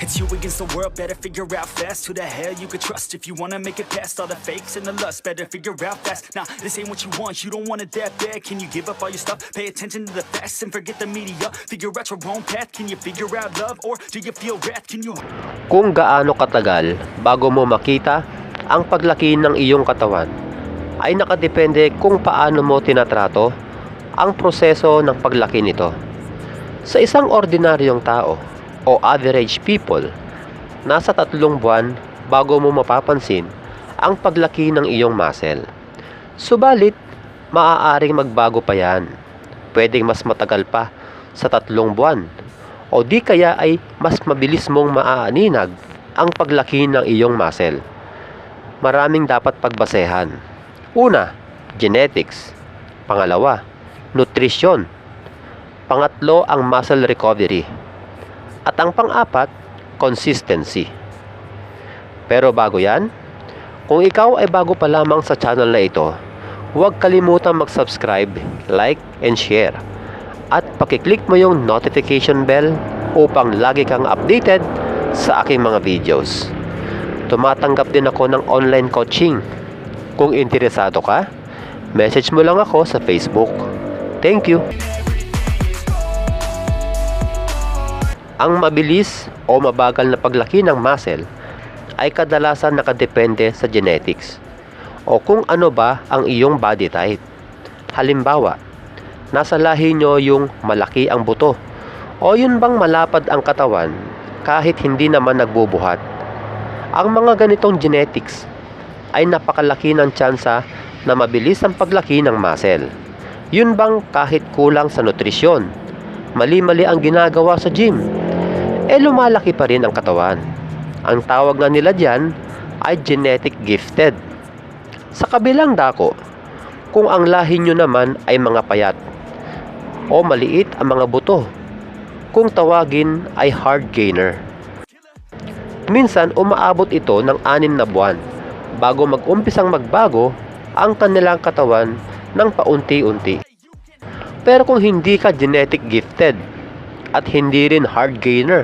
It's you against the world, better figure out fast who the hell you could trust. If you wanna make it past all the fakes and the lust, better figure out fast. Nah, this ain't what you want, you don't want it that bad. Can you give up all your stuff, pay attention to the facts and forget the media? Figure out your own path, can you figure out love, or do you feel wrath? Can you... Kung gaano katagal bago mo makita ang paglaki ng iyong katawan ay nakadepende kung paano mo tinatrato ang proseso ng paglaki nito. Sa isang ordinaryong tao o average people, nasa 3 buwan bago mo mapapansin ang paglaki ng iyong muscle. Subalit, maaaring magbago pa yan. Pwedeng mas matagal pa sa 3 buwan o di kaya ay mas mabilis mong maaaninag ang paglaki ng iyong muscle. Maraming dapat pagbasehan. Una, genetics. Pangalawa, nutrition. Pangatlo, ang muscle recovery. At ang pang-apat, consistency. Pero bago yan, kung ikaw ay bago pa lamang sa channel na ito, huwag kalimutang mag-subscribe, like, and share. At pakiclick mo yung notification bell upang lagi kang updated sa aking mga videos. Tumatanggap din ako ng online coaching. Kung interesado ka, message mo lang ako sa Facebook. Thank you! Ang mabilis o mabagal na paglaki ng muscle ay kadalasan nakadepende sa genetics o kung ano ba ang iyong body type. Halimbawa, nasa lahi nyo yung malaki ang buto o yun bang malapad ang katawan kahit hindi naman nagbubuhat. Ang mga ganitong genetics ay napakalaki ng tsansa na mabilis ang paglaki ng muscle. Yun bang kahit kulang sa nutrisyon, mali-mali ang ginagawa sa gym, lumalaki pa rin ang katawan. Ang tawag nga nila dyan ay genetic gifted. Sa kabilang dako, kung ang lahi nyo naman ay mga payat o maliit ang mga buto, kung tawagin ay hard gainer. Minsan umaabot ito ng 6 na buwan bago mag-umpisang magbago ang kanilang katawan ng paunti-unti. Pero kung hindi ka genetic gifted at hindi rin hard gainer,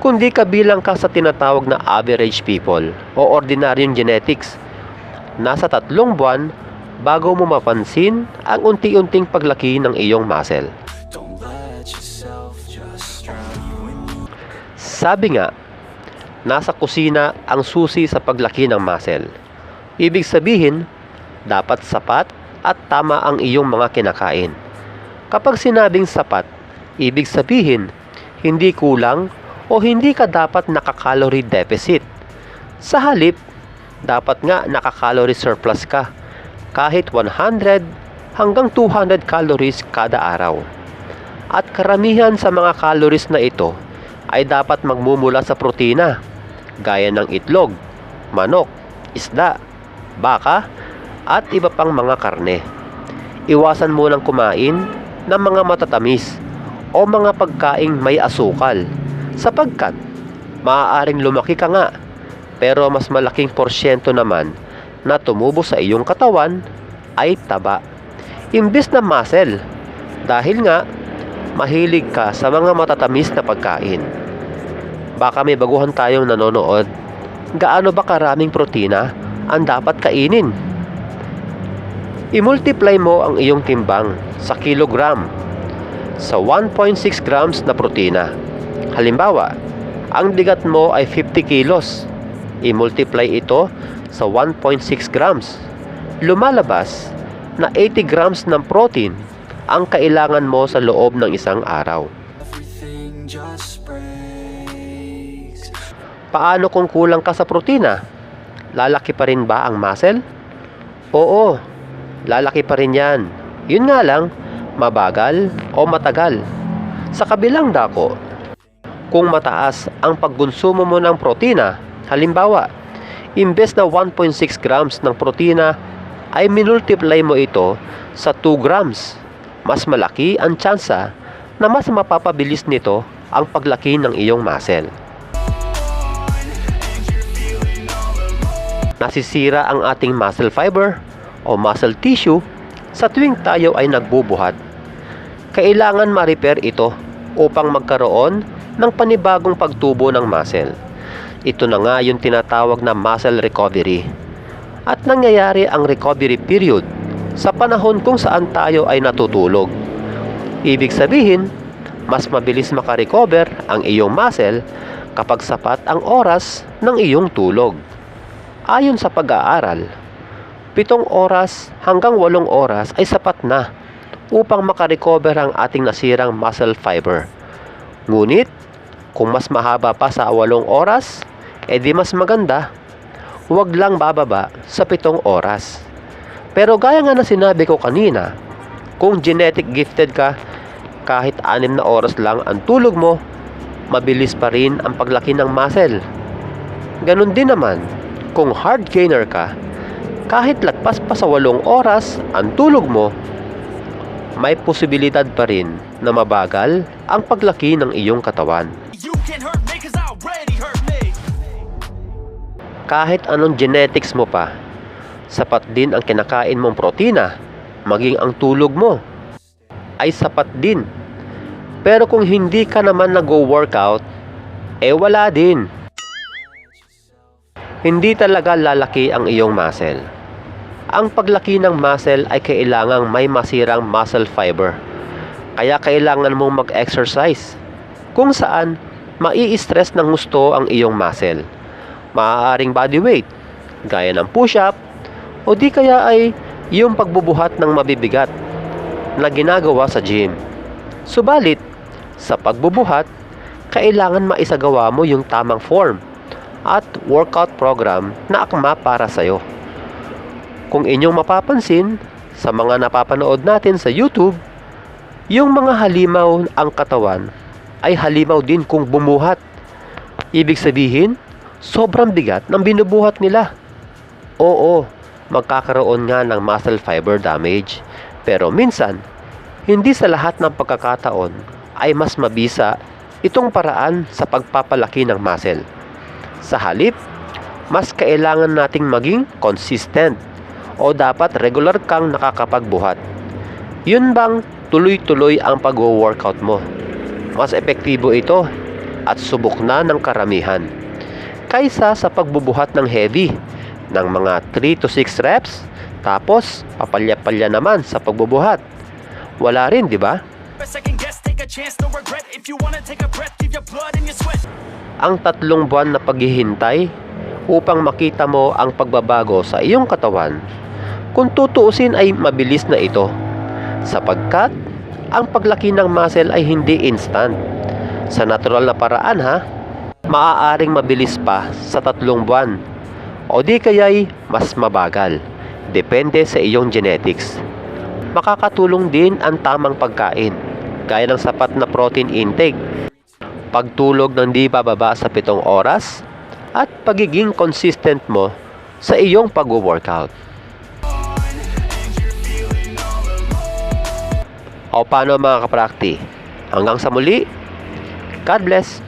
kundi kabilang ka sa tinatawag na average people o ordinaryong genetics, nasa 3 buwan bago mo mapansin ang unti-unting paglaki ng iyong muscle. Sabi nga, nasa kusina ang susi sa paglaki ng muscle. Ibig sabihin, dapat sapat at tama ang iyong mga kinakain. Kapag sinabing sapat, ibig sabihin, hindi kulang o hindi ka dapat naka-calorie deficit. Sa halip, dapat nga naka-calorie surplus ka, kahit 100 hanggang 200 calories kada araw. At karamihan sa mga calories na ito ay dapat magmumula sa protina, gaya ng itlog, manok, isda, baka, at iba pang mga karne. Iwasan mo nang kumain ng mga matatamis o mga pagkaing may asukal, sapagkat maaaring lumaki ka nga, pero mas malaking porsyento naman na tumubo sa iyong katawan ay taba, imbis na muscle, dahil nga mahilig ka sa mga matatamis na pagkain. Baka may baguhan tayong nanonood. Gaano ba karaming protina ang dapat kainin? I-multiply mo ang iyong timbang sa kilogram sa 1.6 grams na protina. Halimbawa, ang bigat mo ay 50 kilos. I-multiply ito sa 1.6 grams. Lumalabas na 80 grams ng protein ang kailangan mo sa loob ng isang araw. Paano kung kulang ka sa protina? Lalaki pa rin ba ang muscle? Oo, lalaki pa rin yan. Yun nga lang, mabagal o matagal. Sa kabilang dako, kung mataas ang pagkonsumo mo ng protina, halimbawa, imbes na 1.6 grams ng protina, ay minultiply mo ito sa 2 grams. Mas malaki ang tsansa na mas mapapabilis nito ang paglaki ng iyong muscle. Nasisira ang ating muscle fiber o muscle tissue sa tuwing tayo ay nagbubuhat. Kailangan ma-repair ito upang magkaroon ng panibagong pagtubo ng muscle. Ito na nga yung tinatawag na muscle recovery. At nangyayari ang recovery period sa panahon kung saan tayo ay natutulog. Ibig sabihin, mas mabilis makarecover ang iyong muscle kapag sapat ang oras ng iyong tulog. Ayon sa pag-aaral, 7 oras hanggang 8 oras ay sapat na upang makarecover ang ating nasirang muscle fiber. Ngunit, kung mas mahaba pa sa 8 oras, edi mas maganda. Huwag lang bababa sa 7 oras. Pero gaya nga na sinabi ko kanina, kung genetic gifted ka, kahit 6 na oras lang ang tulog mo, mabilis pa rin ang paglaki ng muscle. Ganon din naman, kung hard gainer ka, kahit lagpas pa sa 8 oras ang tulog mo, may posibilidad pa rin na mabagal ang paglaki ng iyong katawan. You can hurt me 'cause I already hurt me. Kahit anong genetics mo pa, sapat din ang kinakain mong protina, maging ang tulog mo ay sapat din. Pero kung hindi ka naman nag-workout, wala din. Hindi talaga lalaki ang iyong muscle. Ang paglaki ng muscle ay kailangang may masirang muscle fiber. Kaya kailangan mong mag-exercise, kung saan mai-stress ng gusto ang iyong muscle. Maaaring body weight, gaya ng push-up, o di kaya ay yung pagbubuhat ng mabibigat na ginagawa sa gym. Subalit, sa pagbubuhat, kailangan maisagawa mo yung tamang form at workout program na akma para sa'yo. Kung inyong mapapansin, sa mga napapanood natin sa YouTube, yung mga halimaw ang katawan ay halimaw din kung bumuhat. Ibig sabihin, sobrang bigat ng binubuhat nila. Oo, magkakaroon nga ng muscle fiber damage. Pero minsan, hindi sa lahat ng pagkakataon ay mas mabisa itong paraan sa pagpapalaki ng muscle. Sa halip, mas kailangan nating maging consistent o dapat regular kang nakakapagbuhat. Yun bang tuloy-tuloy ang pag-workout mo? Mas epektibo ito at subok na ng karamihan kaysa sa pagbubuhat ng heavy ng mga 3 to 6 reps tapos papalya-palya naman sa pagbubuhat. Wala rin, di ba? Second guess, take a chance, no regret. If you wanna take a breath, give your blood and your sweat. Ang 3 buwan na paghihintay upang makita mo ang pagbabago sa iyong katawan, kung tutuusin ay mabilis na ito, sapagkat ang paglaki ng muscle ay hindi instant. Sa natural na paraan maaaring mabilis pa sa 3 buwan o di kaya'y mas mabagal, depende sa iyong genetics. Makakatulong din ang tamang pagkain, gaya ng sapat na protein intake, pagtulog ng di bababa sa 7 oras, at pagiging consistent mo sa iyong pag-workout. O paano mga kaprakti? Hanggang sa muli, God bless!